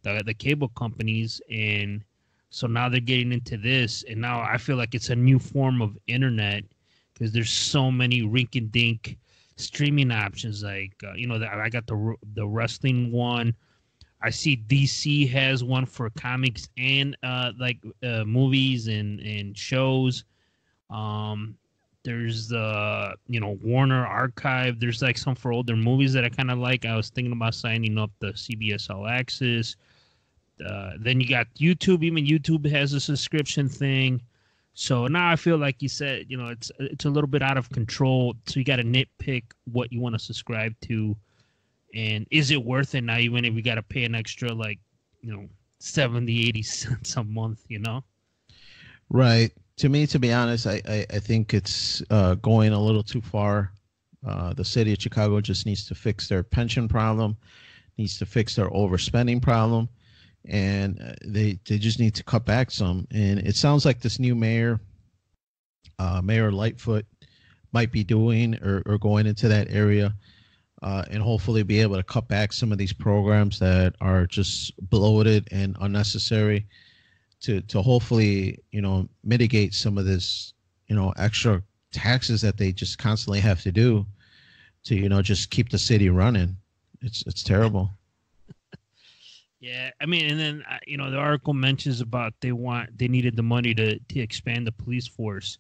the cable companies, and so now they're getting into this, and now I feel like it's a new form of internet because there's so many rink-and-dink streaming options. Like I got the wrestling one. I see DC has one for comics and movies and shows. There's the Warner Archive. There's like some for older movies that I kind of like. I was thinking about signing up the CBS All Access. Then you got YouTube. Even YouTube has a subscription thing. So now I feel like you said, it's a little bit out of control. So you got to nitpick what you want to subscribe to, and is it worth it now? Even if we got to pay an extra 70, 80 cents a month, Right. To me, to be honest, I think it's going a little too far. The city of Chicago just needs to fix their pension problem, needs to fix their overspending problem, and they just need to cut back some. And it sounds like this new mayor, Mayor Lightfoot, might be doing or going into that area and hopefully be able to cut back some of these programs that are just bloated and unnecessary. To hopefully mitigate some of this extra taxes that they just constantly have to do to just keep the city running. It's terrible. Yeah, I mean, and then the article mentions about they needed the money to expand the police force,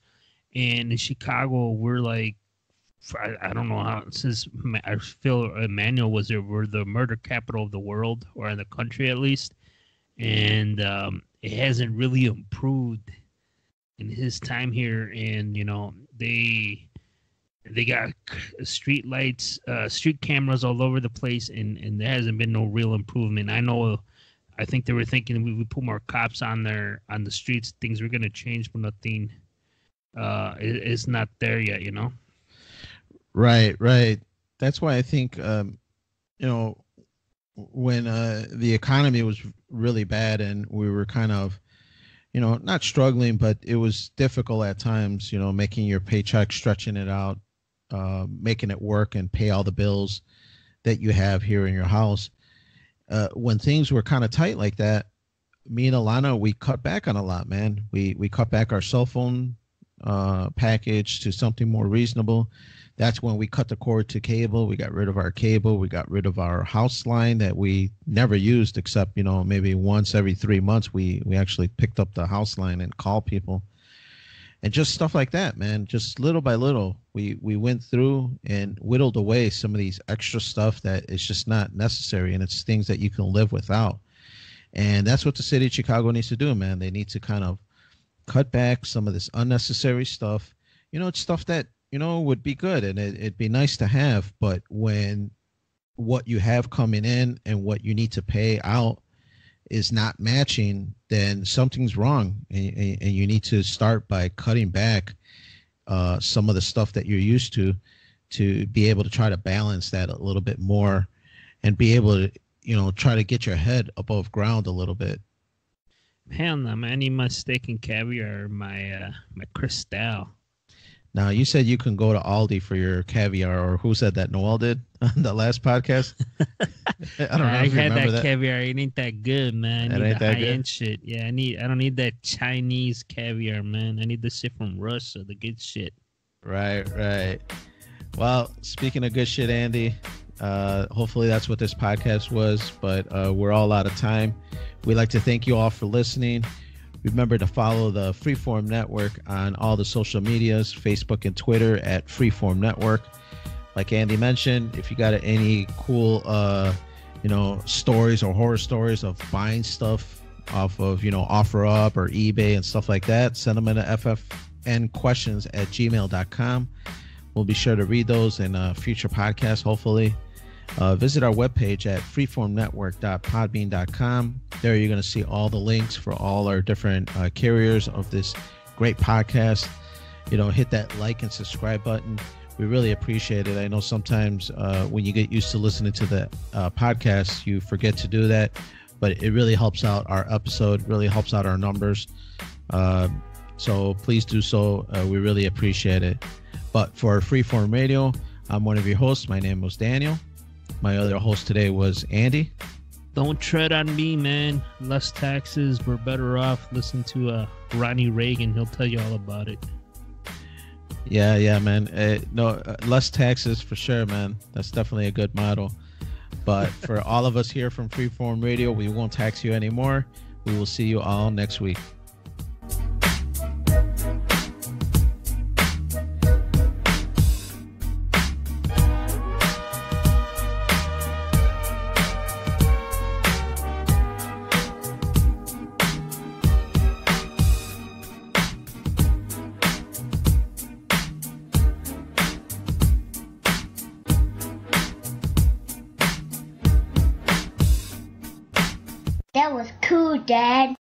and in Chicago we're like I don't know how, since I feel Emmanuel was there, were the murder capital of the world, or in the country at least, and it hasn't really improved in his time here. And they got street lights, street cameras all over the place, and there hasn't been no real improvement. I think they were thinking we put more cops on the streets, things were gonna change, but nothing. It's not there yet, Right, right. That's why I think when the economy was really bad and we were kind of not struggling, but it was difficult at times, making your paycheck, stretching it out, making it work and pay all the bills that you have here in your house. When things were kind of tight like that, me and Alana, we cut back on a lot, man. We cut back our cell phone package to something more reasonable. That's when we cut the cord to cable. We got rid of our cable. We got rid of our house line that we never used except, maybe once every 3 months. We actually picked up the house line and called people. And just stuff like that, man. Just little by little, we went through and whittled away some of these extra stuff that is just not necessary, and it's things that you can live without. And that's what the city of Chicago needs to do, man. They need to kind of cut back some of this unnecessary stuff. It's stuff that, would be good and it'd be nice to have. But when what you have coming in and what you need to pay out is not matching, then something's wrong. And you need to start by cutting back some of the stuff that you're used to be able to try to balance that a little bit more and be able to, try to get your head above ground a little bit. Hell no, man. I need my steak and caviar, my Cristal. Now, you said you can go to Aldi for your caviar, or who said that? Noel did on the last podcast? I don't know. I had that caviar. It ain't that good, man. I need the high-end shit. Yeah, I don't need that Chinese caviar, man. I need the shit from Russia, the good shit. Right, right. Well, speaking of good shit, Andy, hopefully that's what this podcast was, but we're all out of time. We'd like to thank you all for listening. Remember to follow the Freeform Network on all the social medias, Facebook and Twitter at Freeform Network. Like Andy mentioned, if you got any cool, stories or horror stories of buying stuff off of, OfferUp or eBay and stuff like that, send them in to ffnquestions@gmail.com. We'll be sure to read those in a future podcast, hopefully. Visit our webpage at freeformnetwork.podbean.com. There you're going to see all the links for all our different carriers of this great podcast. Hit that like and subscribe button. We really appreciate it. I know sometimes when you get used to listening to the podcast, you forget to do that, but it really helps out our episode, really helps out our numbers. So please do so. We really appreciate it. But for Freeform Radio, I'm one of your hosts. My name was Daniel. My other host today was Andy. Don't tread on me, man. Less taxes. We're better off. Listen to Ronnie Reagan. He'll tell you all about it. Yeah, man. Less taxes for sure, man. That's definitely a good motto. But for all of us here from Freeform Radio, we won't tax you anymore. We will see you all next week. That was cool, Dad.